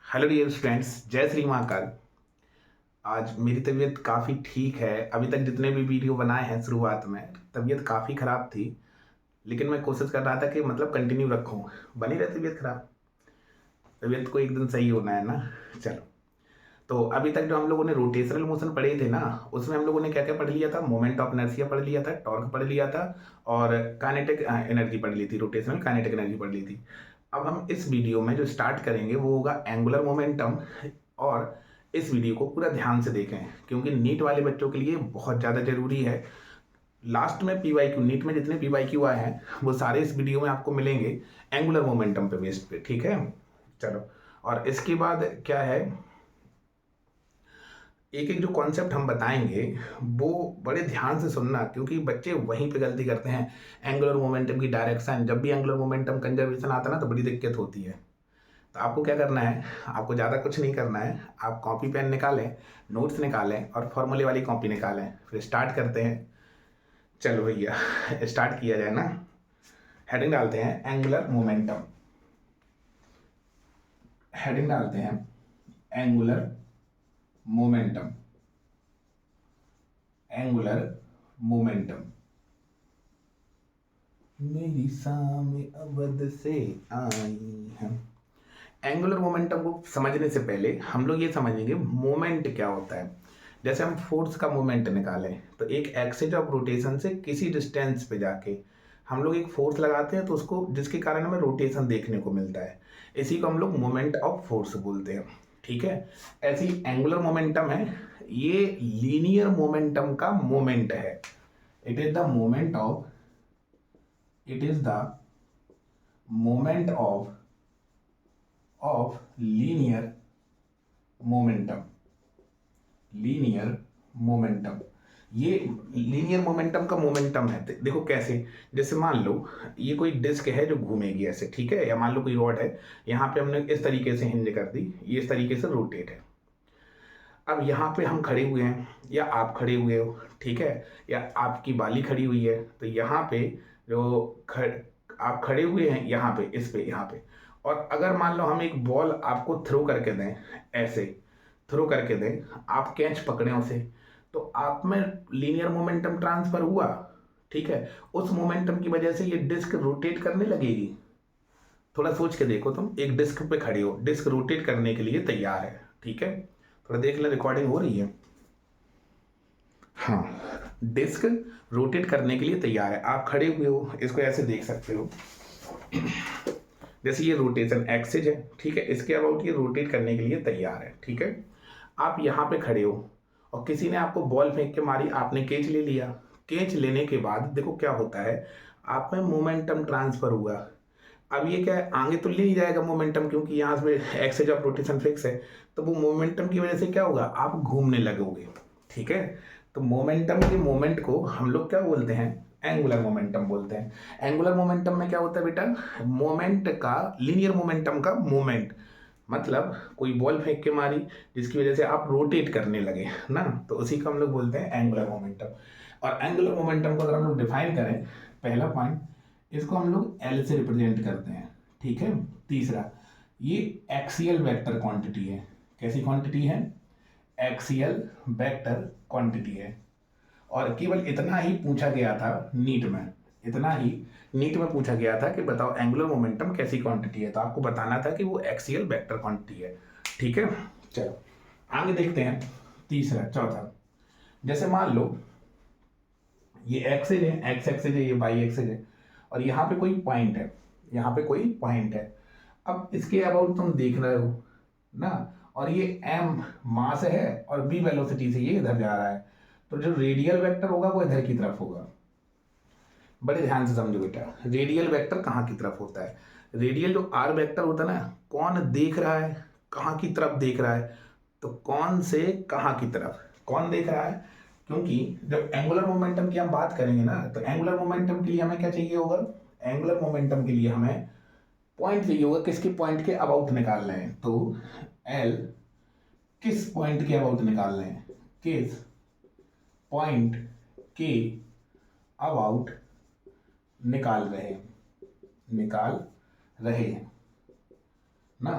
Hello dear friends, जय श्री महाकाल। आज मेरी तबीयत काफ़ी ठीक है। अभी तक जितने भी वीडियो बनाए हैं शुरुआत में तबीयत काफ़ी ख़राब थी, लेकिन मैं कोशिश कर रहा था कि मतलब कंटिन्यू रखूं। बनी रहे तबीयत ख़राब, तबीयत को एक दिन सही होना है ना। चलो, तो अभी तक जो हम लोगों ने रोटेशनल मोशन पढ़े थे ना, उसमें हम लोगों ने क्या क्या पढ़ लिया था। मोमेंट ऑफ इनर्शिया पढ़ लिया था, टॉर्क पढ़ लिया था और काइनेटिक एनर्जी पढ़ ली थी। रोटेशनल काइनेटिक एनर्जी पढ़ ली थी। अब हम इस वीडियो में जो स्टार्ट करेंगे वो होगा एंगुलर मोमेंटम। और इस वीडियो को पूरा ध्यान से देखें क्योंकि नीट वाले बच्चों के लिए बहुत ज़्यादा ज़रूरी है। लास्ट में पीवाईक्यू, नीट में जितने पीवाईक्यू आए हैं वो सारे इस वीडियो में आपको मिलेंगे एंगुलर मोमेंटम पे बेस्ड पे। ठीक है, चलो। और इसके बाद क्या है, एक एक जो कॉन्सेप्ट हम बताएंगे वो बड़े ध्यान से सुनना क्योंकि बच्चे वहीं पे गलती करते हैं। एंगुलर मोमेंटम की डायरेक्शन, जब भी एंगुलर मोमेंटम कंजर्वेशन आता है ना तो बड़ी दिक्कत होती है। तो आपको क्या करना है, आपको ज़्यादा कुछ नहीं करना है। आप कॉपी पेन निकालें, नोट्स निकालें और फॉर्मूले वाली कॉपी निकालें। फिर स्टार्ट करते हैं। चलो भैया स्टार्ट किया जाए ना। हेडिंग डालते हैं एंगुलर मोमेंटम। हेडिंग डालते हैं एंगुलर मोमेंटम। Angular momentum. मेरी सामे अवध से आई है। एंगुलर मोमेंटम को समझने से पहले हम लोग ये समझेंगे मोमेंट क्या होता है। जैसे हम फोर्स का मोमेंट निकालें तो एक एक्सिस ऑफ रोटेशन से किसी डिस्टेंस पे जाके हम लोग एक फोर्स लगाते हैं तो उसको, जिसके कारण हमें रोटेशन देखने को मिलता है, इसी को हम लोग मोमेंट ऑफ फोर्स बोलते हैं। ठीक है, ऐसी एंगुलर मोमेंटम है, ये लीनियर मोमेंटम का मोमेंट है। It is the moment of, it is the moment of linear momentum। linear momentum, ये लीनियर मोमेंटम का मोमेंटम है। देखो कैसे, जैसे मान लो ये कोई डिस्क है जो घूमेगी ऐसे, ठीक है, या मान लो कोई रॉड है, यहाँ पे हमने इस तरीके से हिंज कर दी, ये इस तरीके से रोटेट है। अब यहाँ पे हम खड़े हुए हैं या आप खड़े हुए हो, ठीक है, या आपकी बाली खड़ी हुई है, तो यहाँ पे जो आप खड़े हुए हैं यहाँ पे, इस पे, यहाँ पे। और अगर मान लो हम एक बॉल आपको थ्रो करके दें, ऐसे थ्रो करके दें, आप कैच पकड़े उसे, तो आप में लीनियर मोमेंटम ट्रांसफर हुआ। ठीक है, उस मोमेंटम की वजह से ये डिस्क रोटेट करने लगेगी। थोड़ा सोच के देखो, तुम एक डिस्क पे खड़े हो, डिस्क रोटेट करने के लिए तैयार है। ठीक है, थोड़ा देख ले, रिकॉर्डिंग हो रही है। हाँ, डिस्क रोटेट करने के लिए तैयार है, आप खड़े हुए हो, इसको ऐसे देख सकते हो। जैसे ये रोटेशन एक्सिस है, ठीक है, इसके अबाउट ये रोटेट करने के लिए तैयार है। ठीक है, आप यहाँ पे खड़े हो और किसी ने आपको बॉल फेंक के मारी, आपने कैच ले लिया। कैच लेने के बाद देखो क्या होता है, आप में मोमेंटम ट्रांसफर हुआ। अब ये क्या है, आगे तो ले ही जाएगा मोमेंटम क्योंकि यहाँ पे एक्सिस ऑफ रोटेशन फिक्स है। तो वो मोमेंटम की वजह से क्या होगा, आप घूमने लगोगे। ठीक है, तो मोमेंटम के मोमेंट को हम लोग क्या बोलते हैं, एंगुलर मोमेंटम बोलते हैं। एंगुलर मोमेंटम में क्या होता है बेटा, मोमेंट का, लीनियर मोमेंटम का मोमेंट, मतलब कोई बॉल फेंक के मारी जिसकी वजह से आप रोटेट करने लगे ना, तो उसी को हम लोग बोलते हैं एंगुलर मोमेंटम। और एंगुलर मोमेंटम को अगर हम लोग डिफाइन करें, पहला पॉइंट, इसको हम लोग एल से रिप्रेजेंट करते हैं। ठीक है, तीसरा, ये एक्सियल वेक्टर क्वांटिटी है। कैसी क्वांटिटी है, एक्सियल वेक्टर क्वांटिटी है। और केवल इतना ही पूछा गया था नीट में, इतना ही नीट में पूछा गया था कि बताओ एंगुलर मोमेंटम कैसी क्वांटिटी है, तो आपको बताना था कि वो एक्सियल वेक्टर क्वांटिटी है। ठीक है, चलो आगे देखते हैं। तीसरा, चौथा, जैसे मान लो ये एक्सिस है, एक्स एक्सिस है, ये वाई एक्सिस है, और यहाँ पे कोई पॉइंट है, यहाँ पे कोई पॉइंट है। अब इसके अबाउट तुम देख रहे हो ना, और ये m मास है और b वेलोसिटी से ये इधर जा रहा है, तो जो रेडियल वेक्टर होगा वो इधर की तरफ होगा। बड़े ध्यान से समझो बेटा, रेडियल वेक्टर कहाँ की तरफ होता है, रेडियल जो r वेक्टर होता है ना, कौन देख रहा है, कहाँ की तरफ देख रहा है, तो कौन से कहाँ की तरफ, कौन देख रहा है। क्योंकि जब एंगुलर मोमेंटम की हम बात करेंगे ना, तो एंगुलर मोमेंटम के लिए हमें क्या चाहिए होगा, एंगुलर मोमेंटम के लिए हमें पॉइंट चाहिए होगा, किसके पॉइंट के अबाउट निकालना है, तो एल किस पॉइंट के अबाउट निकालना है, किस पॉइंट के अबाउट निकाल रहे हैं ना।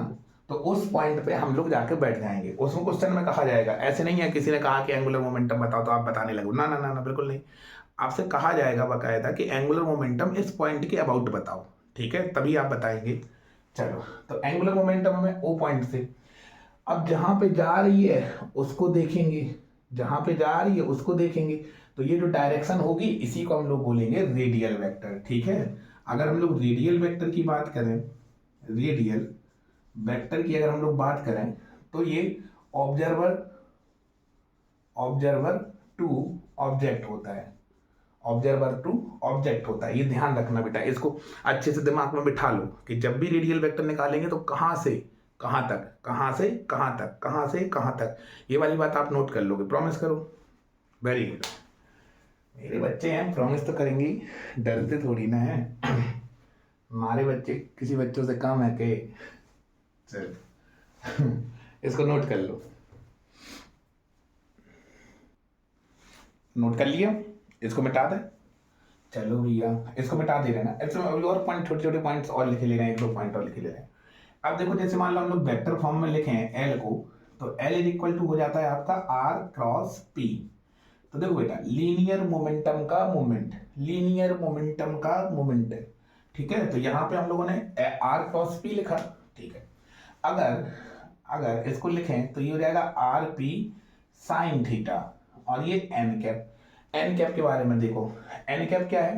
तो उस पॉइंट पे हम लोग जाके बैठ जाएंगे। उसमें क्वेश्चन में कहा जाएगा, ऐसे नहीं है किसी ने कहा कि एंगुलर मोमेंटम बताओ तो आप बताने लगो, ना ना ना ना, बिल्कुल नहीं। आपसे कहा जाएगा बाकायदा कि एंगुलर मोमेंटम इस पॉइंट के अबाउट बताओ, ठीक है, तभी आप बताएंगे। चलो, तो एंगुलर मोमेंटम हमें ओ पॉइंट से, अब जहां पे जा रही है उसको देखेंगे, जहां पे जा रही है उसको देखेंगे, तो ये जो डायरेक्शन होगी इसी को हम लोग बोलेंगे रेडियल वेक्टर, ठीक है। अगर हम लोग रेडियल वेक्टर की बात करें, रेडियल वेक्टर की अगर हम लोग बात करें, तो ये ऑब्जर्वर ऑब्जर्वर टू ऑब्जेक्ट होता है, ऑब्जर्वर टू ऑब्जेक्ट होता है। ये ध्यान रखना बेटा, इसको अच्छे से दिमाग में बिठा लो कि जब भी रेडियल वेक्टर निकालेंगे तो कहां से कहां तक, कहां से कहां तक, कहां से कहां तक, ये वाली बात आप नोट कर लोगे, प्रॉमिस करो। वेरी गुड, मेरे बच्चे हैं, प्रॉमिस तो करेंगे, डरते थोड़ी ना है। हमारे बच्चे किसी बच्चों से कम है के? चल इसको नोट कर लो, नोट कर लिया, इसको मिटा दे। चलो भैया, इसको मिटा दे रहे ना, इसमें अभी और पॉइंट, छोटे छोटे पॉइंट्स और लिखे ले रहे हैं, एक दो पॉइंट और लिखे ले रहे हैं। अब देखो, जैसे मान लो हम लोग वेक्टर फॉर्म में लिखे हैं एल को, तो एल इज इक्वल टू हो जाता है आपका आर क्रॉस पी। तो देखो बेटा, लीनियर मोमेंटम का मोमेंट, लीनियर मोमेंटम का मोमेंट है, ठीक है। तो यहाँ पे हम लोगों ने आर क्रॉस पी लिखा, ठीक है। अगर अगर इसको लिखें तो ये हो जाएगा आर पी साइन थीटा, और ये एन कैप। एन कैप के बारे में देखो, एन कैप क्या है?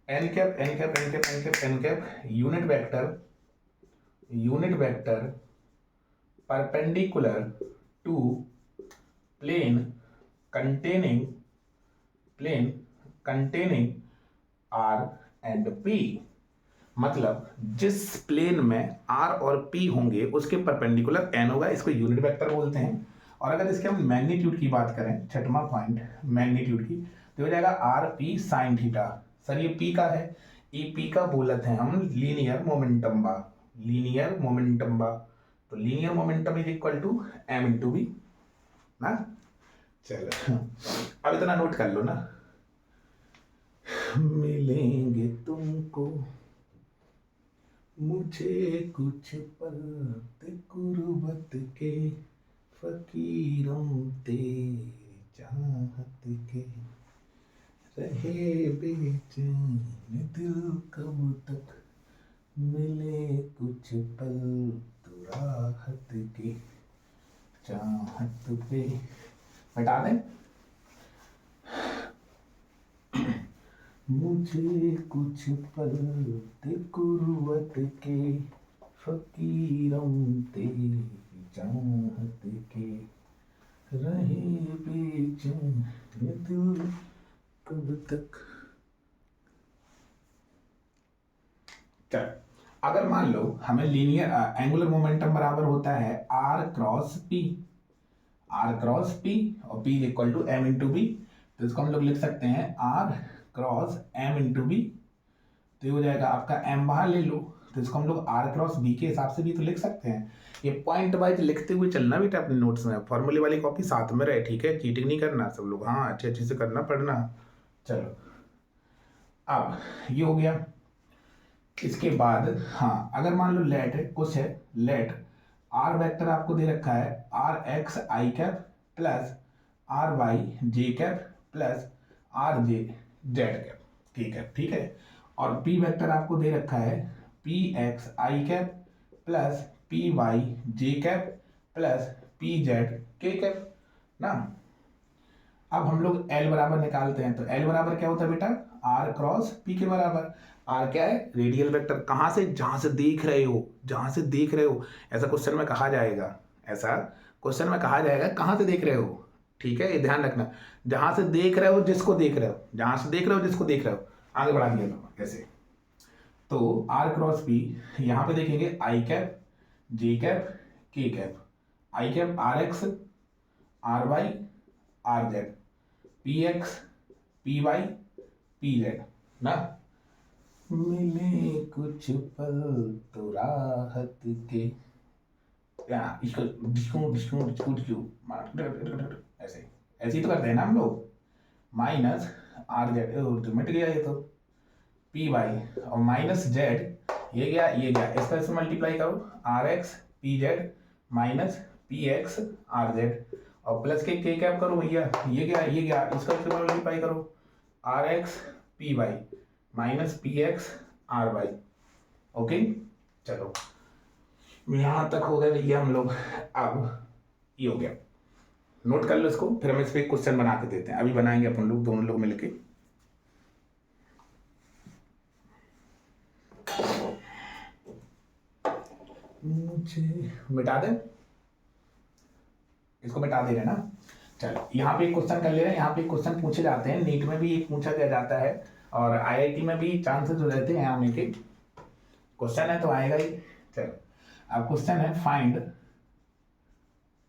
N cap n cap n cap n cap n cap unit vector, unit vector perpendicular to plane containing, plane containing r and p. मतलब जिस प्लेन में आर और पी होंगे उसके परपेंडिकुलर एन होगा, इसको यूनिट वेक्टर बोलते हैं। और अगर इसके हम मैग्नीट्यूड की बात करें, छठवां पॉइंट मैग्नीट्यूड की, तो हो जाएगा r p sine theta. Sir ये पी का है, ये पी का बोलते हैं हम लीनियर मोमेंटम बा, लीनियर मोमेंटम बा। तो linear momentum is equal to M into v ना। चलो अब इतना नोट कर लो ना, मिलेंगे तुमको मुझे कुछ पल गुर्बत के, फकीरों तेरी चाहत के, रहे बेचैन दिल कब तक, मिले कुछ पल तो राहत की चाहत पे। मिटा दें, मुझे कुछ पल गुर्बत के, फकीरों तेरी चाहत के, रहे बेचैन दिल कब तक। चल, अगर मान लो हमें लीनियर एंगुलर मोमेंटम बराबर होता है R cross P, R cross P, और P equal to M into V, तो इसको हम लोग लिख सकते हैं R cross M into V. तो ये हो जाएगा आपका एम बाहर ले लो, तो इसको हम लोग आर क्रॉस बी के हिसाब से भी तो लिख सकते हैं। ये पॉइंट वाइज लिखते हुए चलना बेटा अपने नोट्स में, फॉर्मूले वाली कॉपी साथ में रहे, ठीक है, चीटिंग नहीं करना सब लोग, हाँ अच्छे अच्छे से करना पढ़ना। चलो अब ये हो गया। इसके बाद हाँ, अगर मान लो लेट कुछ है, लेट आर वेक्टर आपको दे रखा है r x i cap plus r y j cap plus r j z cap, ठीक है, ठीक है। और पी वेक्टर आपको दे रखा है P x i cap plus P Y j cap plus P Z के कैप ना। अब हम लोग एल बराबर निकालते हैं, तो एल बराबर क्या होता है बेटा? आर क्रॉस पी के बराबर। आर क्या है? रेडियल वेक्टर, कहां से? जहां से देख रहे हो, जहां से देख रहे हो, ऐसा क्वेश्चन में कहा जाएगा, ऐसा क्वेश्चन में कहा जाएगा कहां से देख रहे हो, ठीक है, ये ध्यान रखना, जहां से देख रहे हो जिसको देख रहे हो, जहां से देख रहे हो जिसको देख रहे हो, आगे बढ़ा दिया तो ऐसे। तो आर क्रॉस पी, यहां पे देखेंगे i cap j cap k cap, i cap r x r y r z, p x p y p z ना। मिले कुछ पल तो राहत के, इसको डिस्को डिस्को डिस्को डिस्को ऐसे ऐसे ही तो करते हैं ना हम लोग। माइनस आर जेड, तो मिट गया ये तो, पी वाई और माइनस जेड, ये गया ये गया, इसका इससे मल्टीप्लाई करो, r x p z minus p x r z और प्लस के कैप करो भैया, ये क्या इसका मल्टीप्लाई करो, r x p y minus p x r y. Okay चलो यहां तक हो गए भैया हम लोग। अब ये हो गया, नोट कर लो इसको, फिर हम इस पे क्वेश्चन बना के देते हैं। अभी बनाएंगे अपन लोग दोनों लोग मिलके। मुझे मिटा दें, इसको मिटा दे रहे ना। चलो यहाँ पे एक क्वेश्चन कर ले रहे हैं, यहाँ पे क्वेश्चन पूछे जाते हैं, नीट में भी एक पूछा दिया जाता है और आईआईटी में भी चांसेस हो रहते हैं आने के। क्वेश्चन है तो आएगा ही। चलो अब क्वेश्चन है find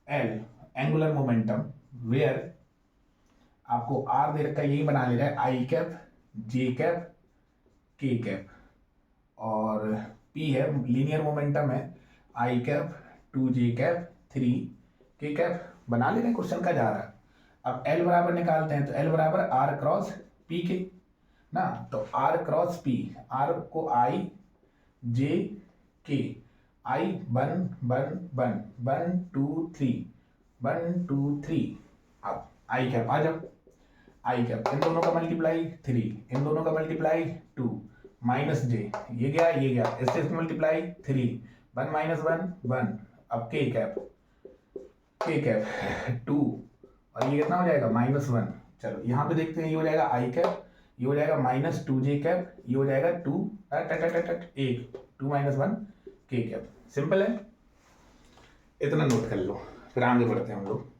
l angular momentum where, आपको आर दे रखा, यही बना ले रहा है i cap j cap k cap और पी है लीनियर मोमेंटम है आई कैप 2 जे कैप 3 के कैप, बना ले रहे हैं, क्वेश्चन का जा रहा है। अब एल बराबर निकालते हैं तो एल बराबर आर क्रॉस पी के ना, तो आर क्रॉस पी, आर को आई जे के, आई 1 1 1 2 3 1 2 3, अब आई कैप आ जाओ, आई कैप इन दोनों का मल्टीप्लाई 3, इन दोनों का मल्टीप्लाई 2 माइनस जे, ये गया इससे मल्टीप्लाई 3 1 माइनस 1 1, अब के कैप 2 और ये कितना हो जाएगा -1। चलो यहाँ पे देखते हैं, ये हो जाएगा आई कैप, ये हो जाएगा -2 जे कैप, ये हो जाएगा 2 1 2 -1 के कैप। सिंपल है, इतना नोट कर लो, फिर आगे बढ़ते हैं हम लोग।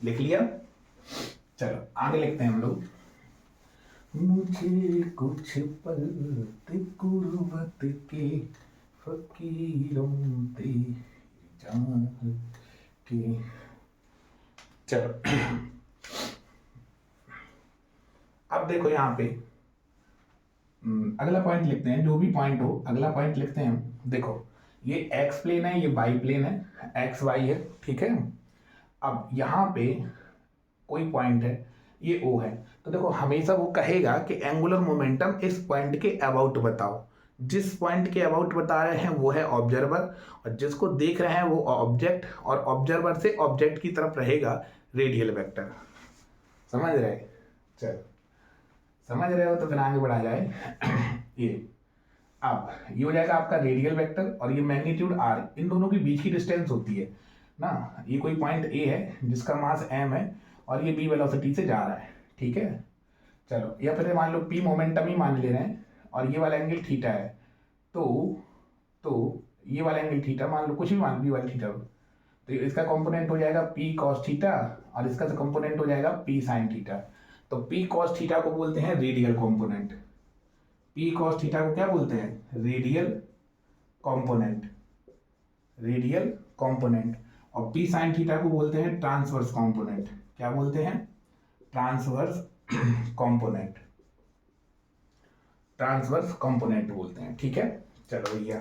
लिख लिया, चलो आगे लिखते हैं हम लोग। मुझे कुछ पल गुर्बत के फकीरों ते जान के, चलो अब देखो यहाँ पे अगला पॉइंट लिखते हैं, जो भी पॉइंट हो अगला पॉइंट लिखते हैं हम। देखो ये एक्स प्लेन है, ये वाई प्लेन है, एक्स वाई है, ठीक है। अब यहाँ पे कोई पॉइंट है, ये ओ है, तो देखो हमेशा वो कहेगा कि एंगुलर मोमेंटम इस पॉइंट के अबाउट बताओ। जिस पॉइंट के अबाउट बता रहे हैं वो है ऑब्जर्वर, और जिसको देख रहे हैं वो ऑब्जेक्ट, और ऑब्जर्वर से ऑब्जेक्ट की तरफ रहेगा रेडियल वेक्टर। समझ रहे? चलो समझ रहे हो तो फिर आगे बढ़ा जाए। ये अब ये हो जाएगा आपका रेडियल वेक्टर और ये मैग्नीट्यूड आर, इन दोनों के बीच की डिस्टेंस होती है ना। ये कोई पॉइंट ए है जिसका मास एम है और ये बी वेलोसिटी से जा रहा है, ठीक है। चलो या फिर मान लो पी मोमेंटम ही मान ले रहे हैं और ये वाला एंगल थीटा है, तो ये वाला एंगल थीटा मान लो, कुछ भी मान लो, बी वाला थीटा, तो इसका कंपोनेंट हो जाएगा पी कॉस थीटा और इसका कंपोनेंट हो जाएगा पी साइन थीटा। तो पी कॉस थीटा को बोलते हैं radial component, P cos theta को क्या बोलते हैं? Radial component. और पी साइन थीटा को बोलते हैं ट्रांसवर्स कंपोनेंट। क्या बोलते हैं? ट्रांसवर्स कंपोनेंट बोलते हैं, ठीक है। चलो भैया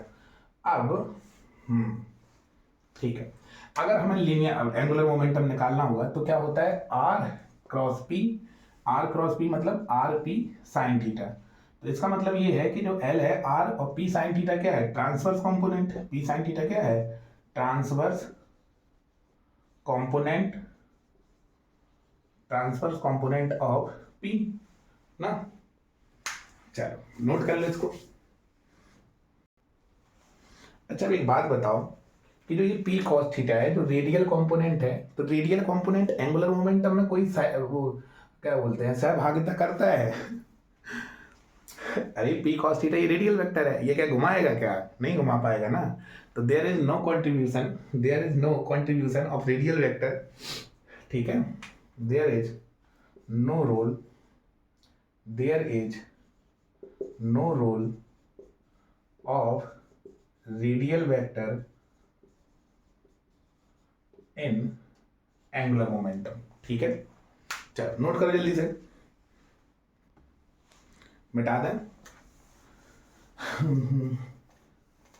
अब ठीक है, अगर हमें लीनियर एंगुलर मोमेंटम निकालना हुआ तो क्या होता है? आर क्रॉस पी मतलब आर पी साइन थीटा। तो इसका मतलब ये है कि जो एल है आर और पी साइन थीटा क्या है? Transverse component. P sine theta क्या है? ट्रांसवर्स कंपोनेंट ऑफ पी ना। चलो नोट कर लो इसको। अच्छा एक बात बताओ कि जो ये पी कॉस थीटा है जो रेडियल कंपोनेंट है, तो रेडियल कंपोनेंट एंगुलर मोमेंटम में कोई वो क्या बोलते हैं, सहभागिता करता है? अरे पी कॉस थीटा ये रेडियल वेक्टर है, ये क्या घुमाएगा? क्या नहीं घुमा पाएगा ना। तो there is no contribution of radial vector, ठीक है। There is no role of radial vector in angular momentum, ठीक है। चलो नोट करो जल्दी से, मिटा दें।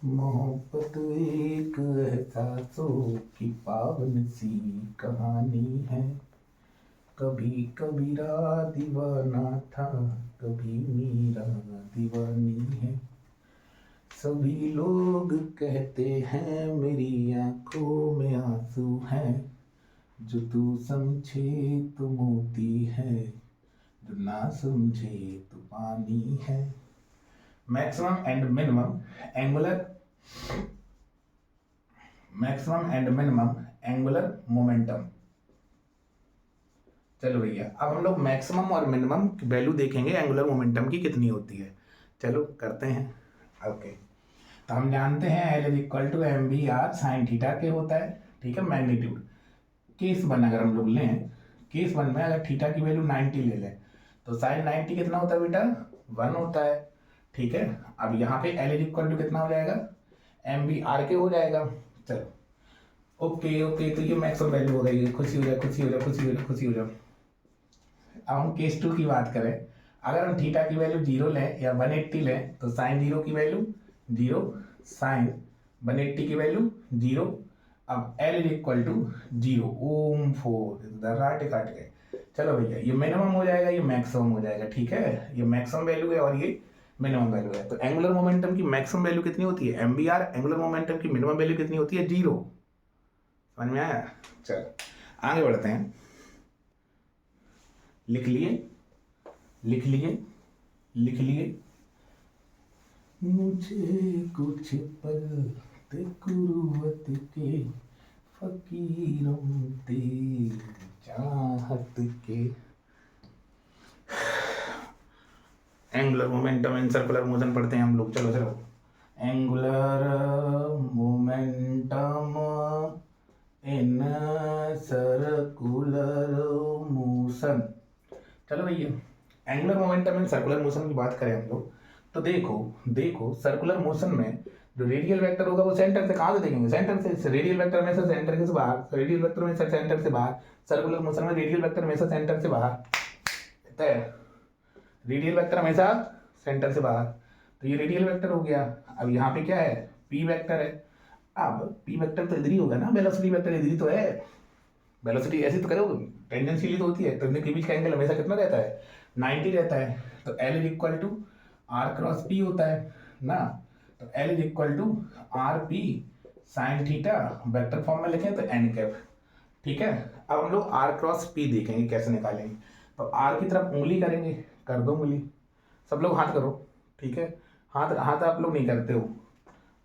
मोहब्बत एक एहसासों की पावन सी कहानी है, कभी कबीरा दीवाना था, कभी मीरा दीवानी है। सभी लोग कहते हैं मेरी आंखों में आंसू हैं, जो तू समझे तो मोती है, जो ना समझे तो पानी है। Maximum and minimum angular, maximum and minimum angular momentum. चलो भैया, अब हम लोग मैक्सिमम और मिनिमम वैल्यू देखेंगे एंगुलर मोमेंटम की कितनी होती है। चलो करते हैं। ओके, तो हम जानते हैं l is equal to m v r sine theta के होता है। ठीक है, मैग्नीट्यूड। केस वन अगर हम लोग लें, केस वन में अगर थीटा की वैल्यू 90 ले लें तो साइन 90 कितना होता है बेटा, 1 होता है। ठीक है, अब यहाँ पे एल इज इक्वल टू कितना हो जाएगा, एम बी आर के हो जाएगा। चलो ओके ओके, तो ये मैक्सिमम वैल्यू हो गई। खुशी हो जाए, खुशी हो जाए, खुशी हो जाए, खुशी हो जाए। अब हम केस टू की बात करें, अगर हम थीटा की वैल्यू 0 लें या 180 लें तो साइन 0 की वैल्यू 0, साइन 180 की वैल्यू 0। अब एल इज इक्वल टू 0 ओम 4 दर्राटे काट गए। चलो भैया, ये मिनिमम हो जाएगा, ये मैक्सिमम हो जाएगा। ठीक है, ये मैक्सिमम वैल्यू है और ये मिनिमम वैल्यू है। तो एंगुलर मोमेंटम की मैक्सिमम वैल्यू कितनी होती है, m v r. Angular momentum की मिनिमम वैल्यू कितनी होती है, 0। समझ में आया। चलो आगे बढ़ते हैं। लिख लिए, लिख लिए, लिख लिए। मुझे कुछ पल ते कुर्बत के, फकीरों तेरी चाहत के। Angular momentum in circular motion पढ़ते हैं हम लोग। चलो चलो, angular momentum in circular motion. चलो भैया, angular momentum in circular motion की बात करें हम लोग तो देखो देखो, सर्कुलर मोशन में जो रेडियल वेक्टर होगा वो सेंटर से कहाँ से देखेंगे, सेंटर से। रेडियल वेक्टर में से सेंटर के से बाहर, रेडियल वेक्टर में से सेंटर से बाहर। सर्कुलर मोशन में रेडियल वेक्टर में से सेंटर से बाहर, रेडियल वेक्टर हमेशा सेंटर से बाहर। तो ये रेडियल वेक्टर हो गया। अब यहाँ पे क्या है, पी वेक्टर है। अब पी वेक्टर तो इधर ही होगा ना, वेलोसिटी वेक्टर इधर ही तो है। वेलोसिटी ऐसी तो करो, टेंजेंशियली तो होती है, तो इनके बीच का एंगल हमेशा कितना रहता है, 90 रहता है। तो l is equal to r cross p होता है ना। तो l is equal to r p sine theta, vector form में लिखें तो एन कैप। ठीक है, अब हम लोग आर क्रॉस पी देखेंगे कैसे निकालेंगे। तो आर की तरफ उंगली करेंगे, कर दो उंगली। सब लोग हाथ करो। ठीक है, हाथ हाथ आप लोग नहीं करते हो,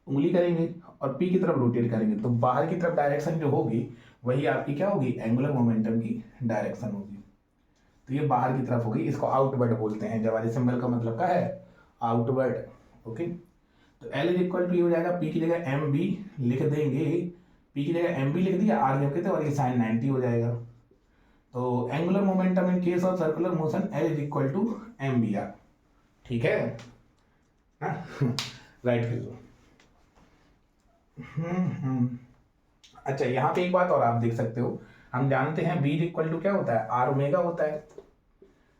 उंगली करेंगे और पी की तरफ रोटेट करेंगे। तो बाहर की तरफ डायरेक्शन जो होगी वही आपकी क्या होगी, एंगुलर मोमेंटम की डायरेक्शन होगी। तो ये बाहर की तरफ होगी, इसको आउटवर्ड बोलते हैं। जवारी सिंबल का मतलब क्या है, आउटवर्ड। ओके, तो एल इज इक्वल टू ये हो जाएगा, पी की जगह एम बी लिख देंगे, पी की जगह एम बी लिख दिया, आर लिख देते और ये साइन 90 हो जाएगा। तो angular momentum in case of circular motion l is equal to m v r. ठीक है, राइट कर दो। अच्छा, यहाँ पे एक बात और आप देख सकते हो, हम जानते हैं बी इज इक्वल टू क्या होता है, आर ओमेगा होता है।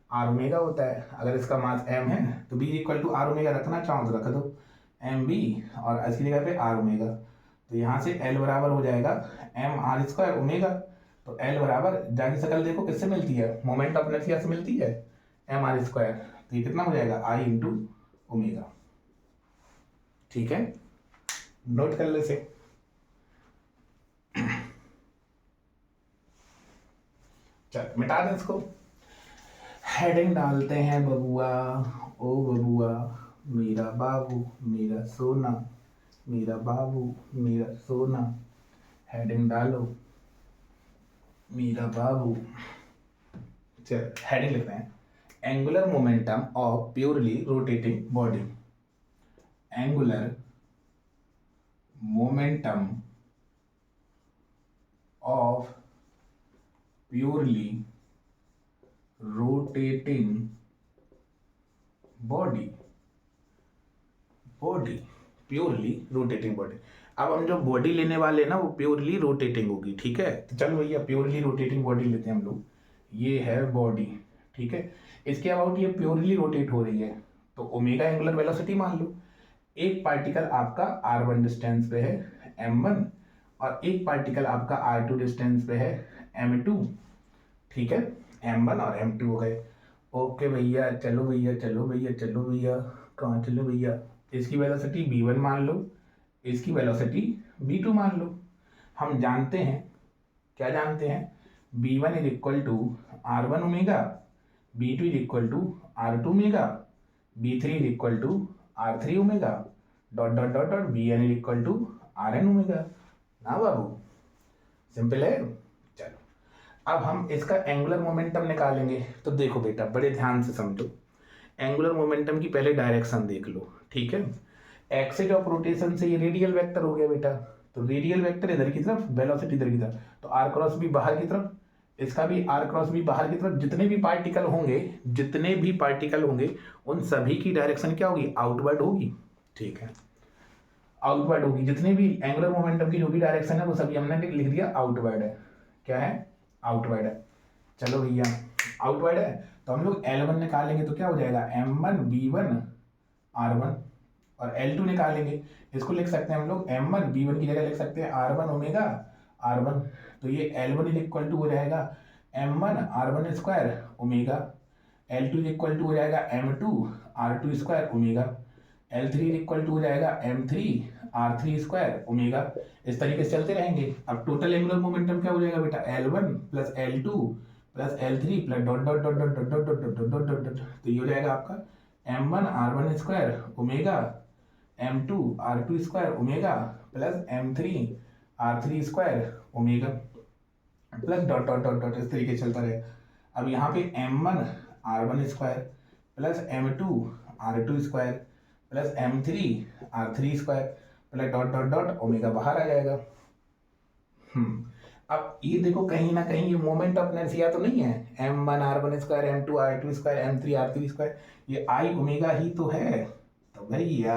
आर ओमेगा होता है, अगर इसका मास एम है तो v is equal to r omega रखना चाहो तो रख दो, एम बी और इसकी जगह पे आर ओमेगा। तो यहाँ से एल बराबर हो जाएगा एम आर स्क्वायर ओमेगा। तो एल बराबर जाके शकल देखो किससे मिलती है, मोमेंट ऑफ इनर्शिया से मिलती है, एम आर स्क्वायर। तो ये कितना हो जाएगा, आई इंटू ओमेगा। ठीक है, नोट कर ले से। चल मिटा दें इसको, हेडिंग डालते हैं बबुआ, ओ बबुआ मेरा बाबू मेरा सोना, मेरा बाबू मेरा सोना। हेडिंग डालो, मेरा बाबू। चल हेडिंग लिखते हैं, angular momentum of purely rotating body. Angular momentum of purely rotating body, body purely rotating body. अब हम जो बॉडी लेने वाले हैं ना वो प्योरली रोटेटिंग होगी। ठीक है, तो चलो भैया प्योरली रोटेटिंग बॉडी लेते हैं हम लोग। ये है बॉडी, ठीक है, इसके अबाउट ये प्योरली रोटेट हो रही है। तो ओमेगा एंगुलर वेलोसिटी मान लो, एक पार्टिकल आपका r1 डिस्टेंस पे है m1 और एक पार्टिकल आपका r2 डिस्टेंस पे है m2। ठीक है, M1 और M2 हो गए। ओके भैया, चलो भैया, चलो भैया, चलो भैया, कहाँ चलो भैया, इसकी वेलोसिटी v1 मान लो, इसकी वेलोसिटी v2 मान लो। हम जानते हैं, क्या जानते हैं, v1 is equal to r1 omega, v2 is equal to r2 omega, v3 is equal to r3 omega, dot dot dot dot vn is equal to rn omega ना बाबू, सिंपल है। चलो अब हम इसका एंगुलर मोमेंटम निकालेंगे। तो देखो बेटा, बड़े ध्यान से समझो, एंगुलर मोमेंटम की पहले डायरेक्शन देख लो, ठीक है। एक्सिस ऑफ रोटेशन से ये रेडियल वेक्टर हो गया बेटा, तो रेडियल वेक्टर इधर की तरफ, वेलोसिटी इधर की तरफ, तो आर क्रॉस भी बाहर की तरफ, इसका भी आर क्रॉस भी बाहर की तरफ। जितने भी पार्टिकल होंगे, जितने भी पार्टिकल होंगे, उन सभी की डायरेक्शन क्या होगी, आउटवर्ड होगी, ठीक है, आउटवर्ड होगी। जितने भी एंगुलर मोमेंटम की जो भी डायरेक्शन है वो सभी हमने लिख दिया आउटवर्ड है। क्या है, आउटवर्ड है। चलो भैया, आउटवर्ड है तो हम लोग L1 निकालेंगे तो क्या हो जाएगा, M1 V1 R1, और L2 निकालेंगे, इसको लिख सकते हैं हम लोग M1 V1 की जगह लिख सकते हैं R1 ओमेगा R1। तो ये L1 इज इक्वल टू हो जाएगा M1 R1 square omega, L2 is equal to हो जाएगा M2 R2 square omega, L3 is equal to हो जाएगा M3 R3 स्क्वायर ओमेगा। इस तरीके से चलते रहेंगे। अब टोटल एंगुलर मोमेंटम क्या हो जाएगा बेटा, L1 plus L2 plus L3 plus dot dot dot dot dot dot dot dot dot dot dot, तो ये हो जाएगा आपका M1 R1 square omega, M2 R2 square omega plus M3 R3 square omega plus dot dot dot dot, इस तरीके चलता रहे। अब यहाँ पे M1 R1 square plus M2 R2 square plus M3 R3 square plus dot dot dot omega बाहर आ जाएगा। अब ये देखो, कहीं ना कहीं ये मोमेंट ऑफ इनर्शिया तो नहीं है, M1 R1 square, M2 R2 square, M3 R3 square, ये I ओमेगा ही तो है। तो भैया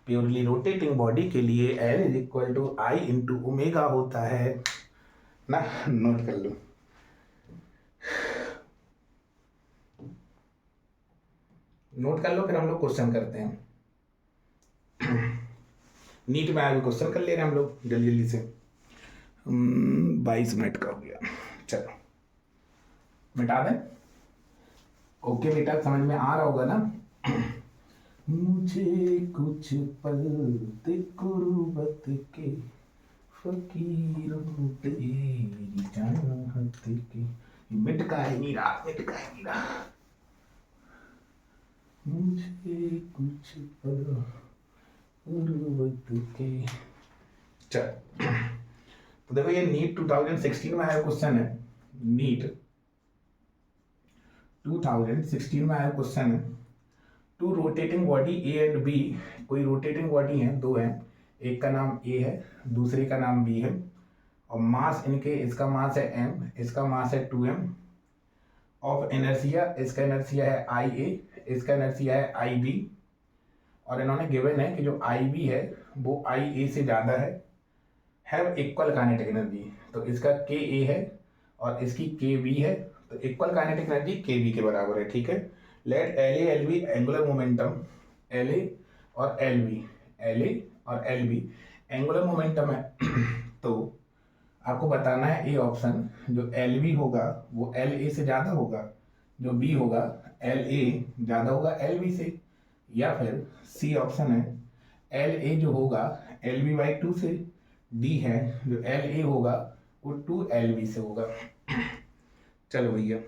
प्योरली रोटेटिंग बॉडी के लिए L is equal to I into omega होता है ना, नोट कर लो। नोट कर लो, फिर हम लोग क्वेश्चन करते हैं। नीट में आगे क्वेश्चन कर ले रहे हैं हम लोग जल्दी जल्दी से। 22 मिनट का हो गया, चलो मिटा दें। ओके बेटा, समझ में आ रहा होगा ना। मुझे कुछ पल ते गुर्बत के फकीरों तेरी चाहत के, मिट का है मीरा, मिट का है मीरा। मुझे कुछ पल गुर्बत के, चल। तो देखो, ये नीट 2016 में आया क्वेश्चन है, नीट 2016 में आया क्वेश्चन है। Two rotating body a and b, कोई रोटेटिंग बॉडी है, दो है, एक का नाम ए है, दूसरे का नाम बी है, और मास इनके, इसका मास है m, इसका मास है 2m, ऑफ इनर्शिया, इसका इनर्शिया है ia, इसका इनर्शिया है ib, और इन्होंने गिवन है कि जो ib है वो ia से ज़्यादा है, हैव इक्वल काइनेटिक एनर्जी। तो इसका ka है और इसकी kb है, तो इक्वल काइनेटिक एनर्जी kb के बराबर है, ठीक है। Let LA LB angular momentum, LA और LB, LA और LB एंगुलर मोमेंटम है। तो आपको बताना है, ए ऑप्शन जो LB होगा वो LA से ज़्यादा होगा, जो B होगा LA ज़्यादा होगा LB से, या फिर C ऑप्शन है LA जो होगा LB/2 से, D है जो LA होगा वो 2LB से होगा। चलो भैया,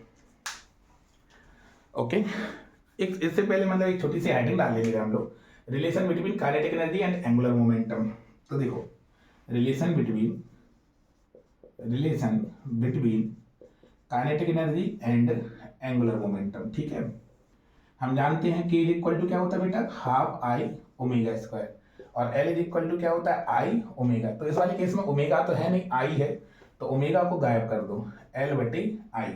ओके। एक इससे पहले मतलब एक छोटी सी हेडिंग डाल लेंगे हम लोग, relation between kinetic energy and angular momentum. तो देखो, relation between kinetic energy and angular momentum, ठीक है। हम जानते हैं कि इक्वल टू क्या होता है बेटा, हाफ आई ओमेगा स्क्वायर, और L इज इक्वल टू क्या होता है, आई ओमेगा। तो इस वाले केस में ओमेगा तो है नहीं, आई है, तो ओमेगा को गायब कर दो, L/I।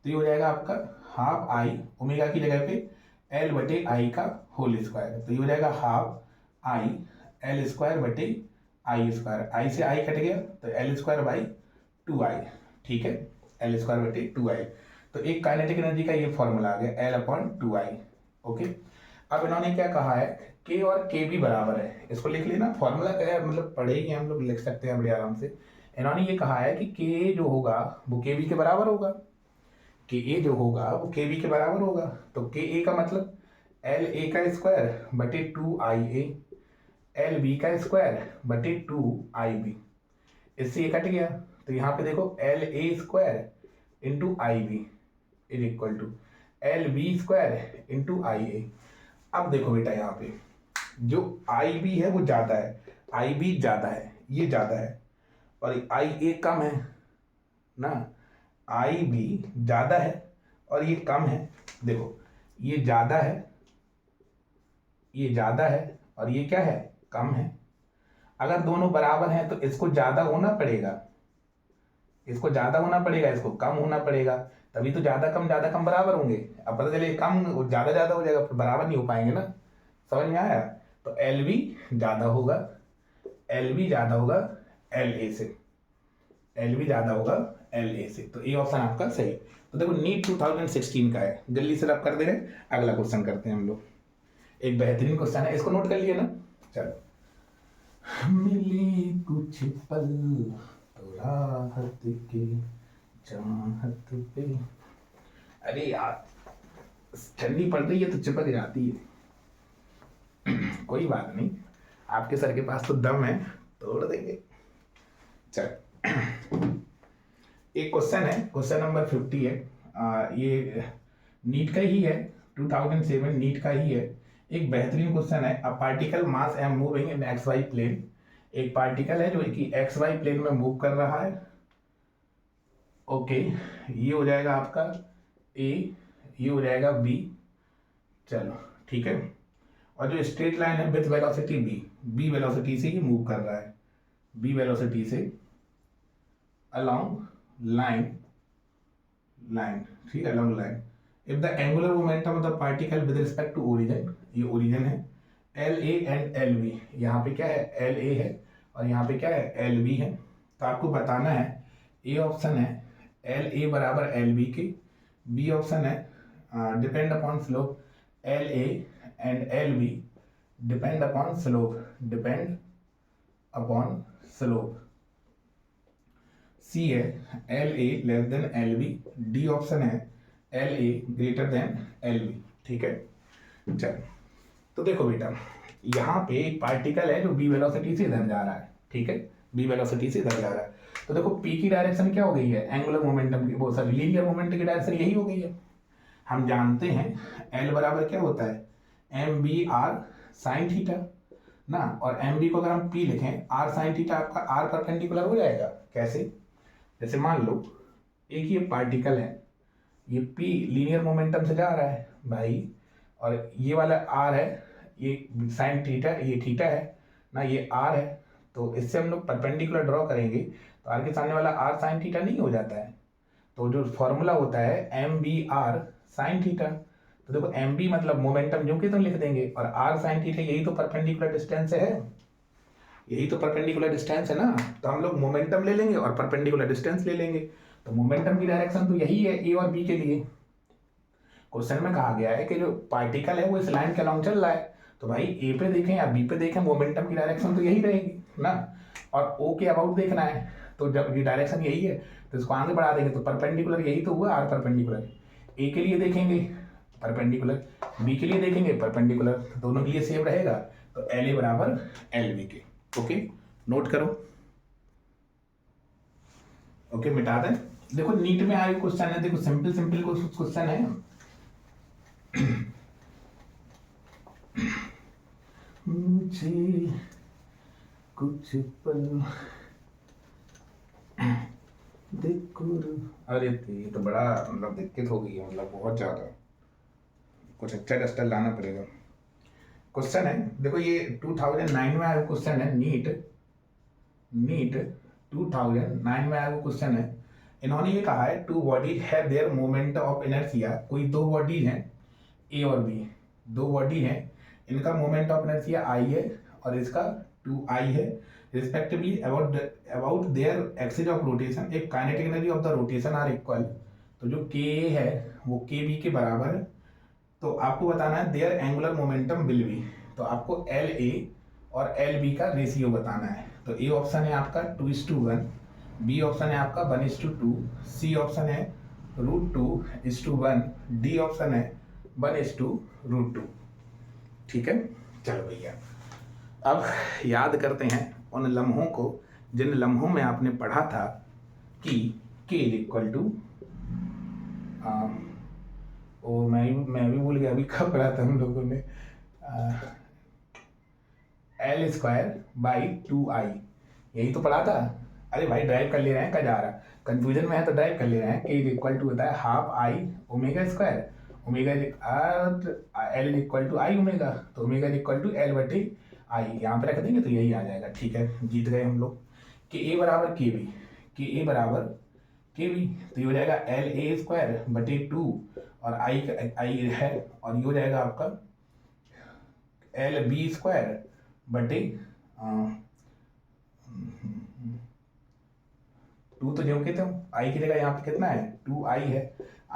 तो ये हो जाएगा आपका हाफ आई, ओमेगा की जगह पे L/I का होल स्क्वायर, तो ये हो जाएगा हाफ आई L स्क्वायर बटे आई स्क्वायर, आई से आई कट गया तो L स्क्वायर बाई 2I, ठीक है, L स्क्वायर बटे 2I। तो एक काइनेटिक एनर्जी का ये फॉर्मूला आ गया L/2I, ओके। अब इन्होंने क्या कहा है, K और KB बराबर है, इसको लिख लेना, फॉर्मूला क्या है मतलब पढ़े ही हम लोग, लिख सकते हैं बड़े आराम से। इन्होंने ये कहा है कि K जो होगा वो KB के बराबर होगा, के ए जो होगा वो के बी के बराबर होगा। तो के ए का मतलब एल ए का स्क्वायर बटे 2IA, एल बी का स्क्वायर बटे 2IB। इससे ये कट गया, तो यहाँ पे देखो L A square into I B is equal to L B square into I A. अब देखो बेटा यहाँ पे जो आई बी है वो ज़्यादा है, आई बी ज़्यादा है, ये ज़्यादा है, और आई ए कम है ना। आई बी ज़्यादा है और ये कम है। देखो ये ज़्यादा है, ये ज़्यादा है और ये क्या है, कम है। अगर दोनों बराबर हैं तो इसको ज़्यादा होना पड़ेगा, इसको ज़्यादा होना पड़ेगा, इसको कम होना पड़ेगा, तभी तो ज़्यादा कम बराबर होंगे। अब पता चले कम ज़्यादा हो जाएगा, फिर बराबर नहीं हो पाएंगे ना। समझ में आया? तो एल बी ज़्यादा होगा, एल बी ज़्यादा होगा एल ए से, एल बी ज़्यादा होगा एल ए से। तो ये ऑप्शन आपका सही। तो देखो नीट 2016 का है, जल्दी से रब कर दे रहे। अगला क्वेश्चन करते हैं हम लोग। एक बेहतरीन क्वेश्चन है, इसको नोट कर लिए ना। चलो। मिली कुछ पल तो राहत के चाहत पे। अरे यार ठंडी पड़ रही है तो चिपक जाती है। कोई बात नहीं, आपके सर के पास तो दम है, तोड़ देंगे। चल एक क्वेश्चन है, क्वेश्चन नंबर 50 है। ये नीट का ही है, 2007 नीट का ही है। एक बेहतरीन क्वेश्चन है। A particle mass m moving in x y plane. एक पार्टिकल है जो कि एक्स वाई प्लेन में मूव कर रहा है। ओके, ये हो जाएगा आपका ए, ये हो जाएगा बी। चलो ठीक है। और जो स्ट्रेट लाइन है with velocity v, v velocity से ये मूव कर रहा है, बी वेलोसिटी से अलोंग लाइन, ठीक है, along line. If the angular momentum of the particle with respect to origin, ये ओरिजिन है, L A and L b, यहाँ पे क्या है, एल ए है और यहाँ पे क्या है, एल बी है। तो आपको बताना है, ए ऑप्शन है एल ए बराबर एल बी के, बी ऑप्शन है depend upon slope L A and L B depend upon slope, depend upon slope, C है L A less than L B, D option है L A greater than L B. ठीक है। चलो तो देखो बेटा, यहाँ पे एक पार्टिकल है जो बी वेलोसिटी से इधर जा रहा है। ठीक है, बी वेलोसिटी से इधर जा रहा है। तो देखो पी की डायरेक्शन क्या हो गई है, एंगुलर मोमेंटम की, वो सॉरी लीनियर मोमेंटम की डायरेक्शन यही हो गई है। हम जानते हैं एल बराबर क्या होता है, m v r sine theta ना, और एम बी को अगर हम पी लिखें आर साइन थीटा, आपका आर परपेंडिकुलर हो जाएगा। कैसे? जैसे मान लो एक ये पार्टिकल है, ये पी लीनियर मोमेंटम से जा रहा है भाई, और ये वाला आर है, ये साइन थीटा, ये थीटा है ना, ये आर है। तो इससे हम लोग परपेंडिकुलर ड्रॉ करेंगे तो आर के सामने वाला आर साइन थीटा नहीं हो जाता है। तो जो फॉर्मूला होता है m v r sine theta. तो देखो एम बी मतलब मोमेंटम जो कि तुम लिख देंगे, और आर साइन थीटा यही तो परपेंडिकुलर डिस्टेंस है, यही तो परपेंडिकुलर डिस्टेंस है ना। तो हम लोग मोमेंटम ले लेंगे और परपेंडिकुलर डिस्टेंस ले लेंगे। तो मोमेंटम की डायरेक्शन तो यही है ए और बी के लिए। क्वेश्चन में कहा गया है कि जो पार्टिकल है वो इस लाइन के अलॉन्ग चल रहा है, तो भाई ए पे देखें या बी पे देखें, मोमेंटम की डायरेक्शन तो यही रहेगी ना। और ओ के अबाउट देखना है, तो जब ये डायरेक्शन यही है तो इसको आगे बढ़ा देंगे, तो परपेंडिकुलर यही तो हुआ, आर परपेंडिकुलर। ए के लिए देखेंगे परपेंडिकुलर, बी के लिए देखेंगे परपेंडिकुलर, तो दोनों के लिए सेम रहेगा। तो एल ए बराबर एल बी के। ओके, नोट करो। ओके, मिटा दें। देखो नीट में आए क्वेश्चन है, देखो सिंपल क्वेश्चन है। मुझे कुछ पल देखो, अरे ये तो बड़ा मतलब दिक्कत हो गई है, मतलब बहुत ज़्यादा, कुछ अच्छा डस्टर लाना पड़ेगा। क्वेश्चन है देखो, ये 2009 में आया क्वेश्चन है, नीट 2009 में आया क्वेश्चन है। इन्होंने ये कहा है two bodies have their moment of inertia, कोई दो बॉडीज हैं ए और बी, दो बॉडी हैं, इनका मोमेंट ऑफ इनर्शिया आई है और इसका 2i है respectively about their axis of rotation, एक kinetic energy of the rotation are equal. तो जो के है वो के बी के बराबर है। तो आपको बताना है their angular momentum will be, तो आपको एल ए और एल बी का रेशियो बताना है। तो ए ऑप्शन है आपका 2:1, बी ऑप्शन है आपका 1:2, सी ऑप्शन है √2:1, डी ऑप्शन है 1:√2। ठीक है, चलो भैया अब याद करते हैं उन लम्हों को जिन लम्हों में आपने पढ़ा था कि k इक्वल टू, मैं भी भूल गया अभी कब पढ़ा था हम लोगों ने, L²/2i, यही तो पढ़ा था। अरे भाई ड्राइव कर ले रहे हैं, क्या जा रहा है, कंफ्यूजन में है तो ड्राइव कर ले रहे हैं। k इक्वल टू होता है ½ i omega L equal to i omega, तो ओमेगा इक्वल टू L/i, यहाँ पे रख देंगे तो यही आ जाएगा। ठीक है, जीत गए हम लोग। Ka बराबर Kb, Ka बराबर Kb, तो ये हो जाएगा LA²/2 और I है, और ये हो जाएगा आपका LB²/2 तो जो कहते हो आई की जगह यहाँ पे कितना है 2i है,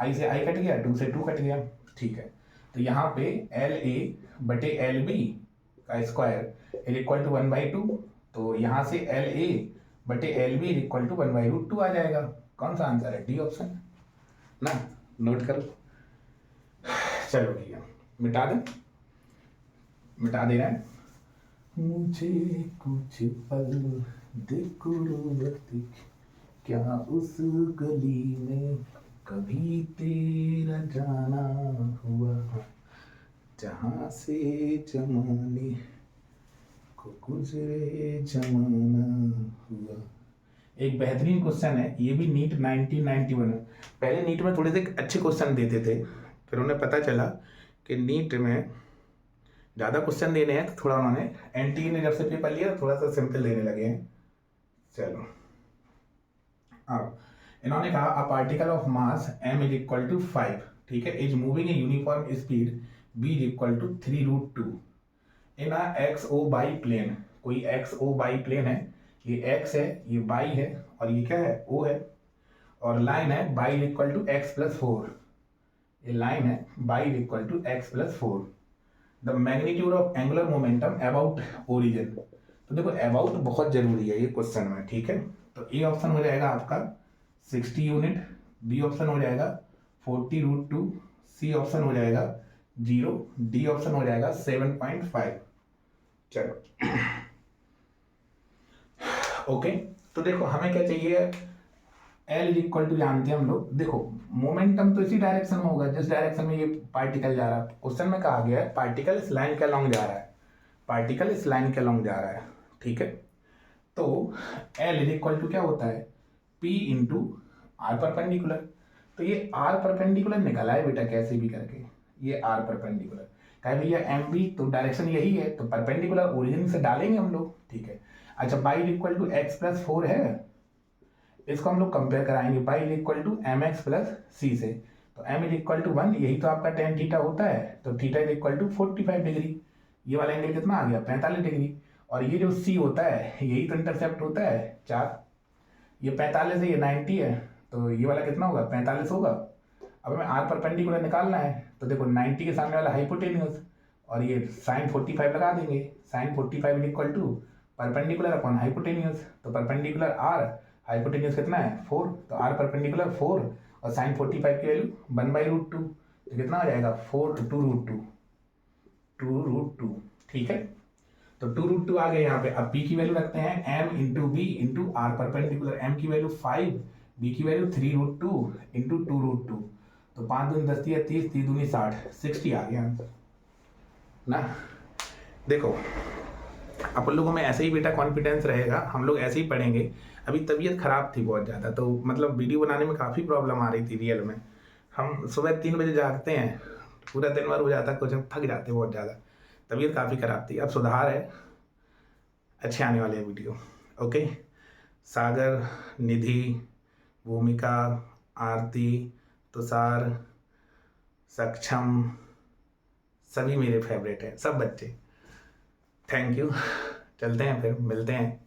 i से i कट गया, 2 से 2 कट गया। ठीक है, तो यहाँ पे LA/LB का स्क्वायर इक्वल टू 1/2, तो यहाँ से LA/LB इक्वल टू 1/√2 आ जाएगा। कौन सा आंसर है, डी ऑप्शन ना, नोट करो। चलो भैया मिटा दें, मिटा दे रहे हैं। मुझे कुछ पल देखो क्या उस गली में कभी तेरा जाना हुआ, जहाँ से जमाने को गुजरे जमाना हुआ। एक बेहतरीन क्वेश्चन है, ये भी नीट 1991 में। पहले नीट में थोड़े से अच्छे क्वेश्चन देते थे, फिर उन्हें पता चला कि नीट में ज़्यादा क्वेश्चन देने हैं, तो थोड़ा उन्होंने एनटीए ने जब से पेपर लिया थोड़ा सा सिंपल देने लगे हैं। चलो अब इन्होंने कहा a particle of mass m is equal to 5, ठीक है, is moving a uniform speed v is equal to 3√2 in a XOY plane. कोई XOY प्लेन है, ये x है, ये y है, और ये क्या है o है, और लाइन है y इक्वल टू x+4, ये लाइन है y equal to x+4। The magnitude of angular momentum about origin. तो देखो अबाउट बहुत जरूरी है ये क्वेश्चन में, ठीक है, तो ए ऑप्शन हो जाएगा आपका 60 यूनिट, बी ऑप्शन हो जाएगा 40√2, सी ऑप्शन हो जाएगा 0, डी ऑप्शन हो जाएगा 7.5। चलो ओके, तो देखो हमें क्या चाहिए, L इक्वल टू जानते हैं हम लोग। देखो मोमेंटम तो इसी डायरेक्शन में होगा जिस डायरेक्शन में ये पार्टिकल जा रहा है। क्वेश्चन में कहा गया है पार्टिकल इस लाइन के अलॉन्ग जा रहा है, पार्टिकल इस लाइन के अलॉन्ग जा रहा है, ठीक है, तो L इक्वल टू क्या होता है P इंटू आर परपेंडिकुलर। तो ये आर परपेंडिकुलर निकला है बेटा कैसे भी करके, ये आर परपेंडिकुलर कहे भैया एम बी, तो डायरेक्शन यही है, तो परपेंडिकुलर ओरिजिन से डालेंगे हम लोग, ठीक है। अच्छा बाई इक्वल टू x+4 है, इसको हम लोग कंपेयर कराएंगे बाई इक्वल टू mx+c से, तो m इक्वल टू 1, यही तो आपका tan थीटा होता है, तो theta is equal to 45 degree, ये वाला एंगल कितना आ गया 45 डिग्री, और ये जो c होता है यही तो इंटरसेप्ट होता है 4, ये 45 है, ये 90 है, तो ये वाला कितना होगा 45 होगा। अब हमें आर परपेंडिकुलर निकालना है, तो देखो 90 के सामने वाला हाइपोटेन्यूस, और ये साइन 45 लगा देंगे, sine 45 equal to perpendicular upon hypotenuse, तो परपेंडिकुलर आर, हाइपोटेन्यूस कितना है 4, तो आर परपेंडिकुलर 4 और साइन 45 की वैल्यू 1/√2, तो कितना हो जाएगा 2√2, ठीक है, तो 2√2 आ गए यहाँ पे। अब p की वैल्यू रखते हैं m into v into r perpendicular, m की वैल्यू 5, b की वैल्यू 3√2 इंटू 2√2, तो 5 दूनी 10 है 30, 3 दूनी 60, 60 आ गया आंसर ना। देखो अपन लोगों में ऐसे ही बेटा कॉन्फिडेंस रहेगा, हम लोग ऐसे ही पढ़ेंगे। अभी तबीयत खराब थी बहुत ज़्यादा, तो मतलब वीडियो बनाने में काफ़ी प्रॉब्लम आ रही थी रियल में। हम सुबह 3 बजे जागते हैं, पूरा दिन भर हो जाता, कुछ थक जाते बहुत ज़्यादा, तबीयत काफ़ी ख़राब थी, अब सुधार है, अच्छे आने वाले हैं वीडियो। ओके, सागर, निधि, भूमिका, आरती, तुषार, सक्षम, सभी मेरे फेवरेट हैं, सब बच्चे। थैंक यू, चलते हैं फिर मिलते हैं।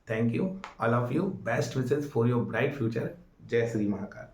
Thank you all of you, best wishes for your bright future. जय श्री महाकाल।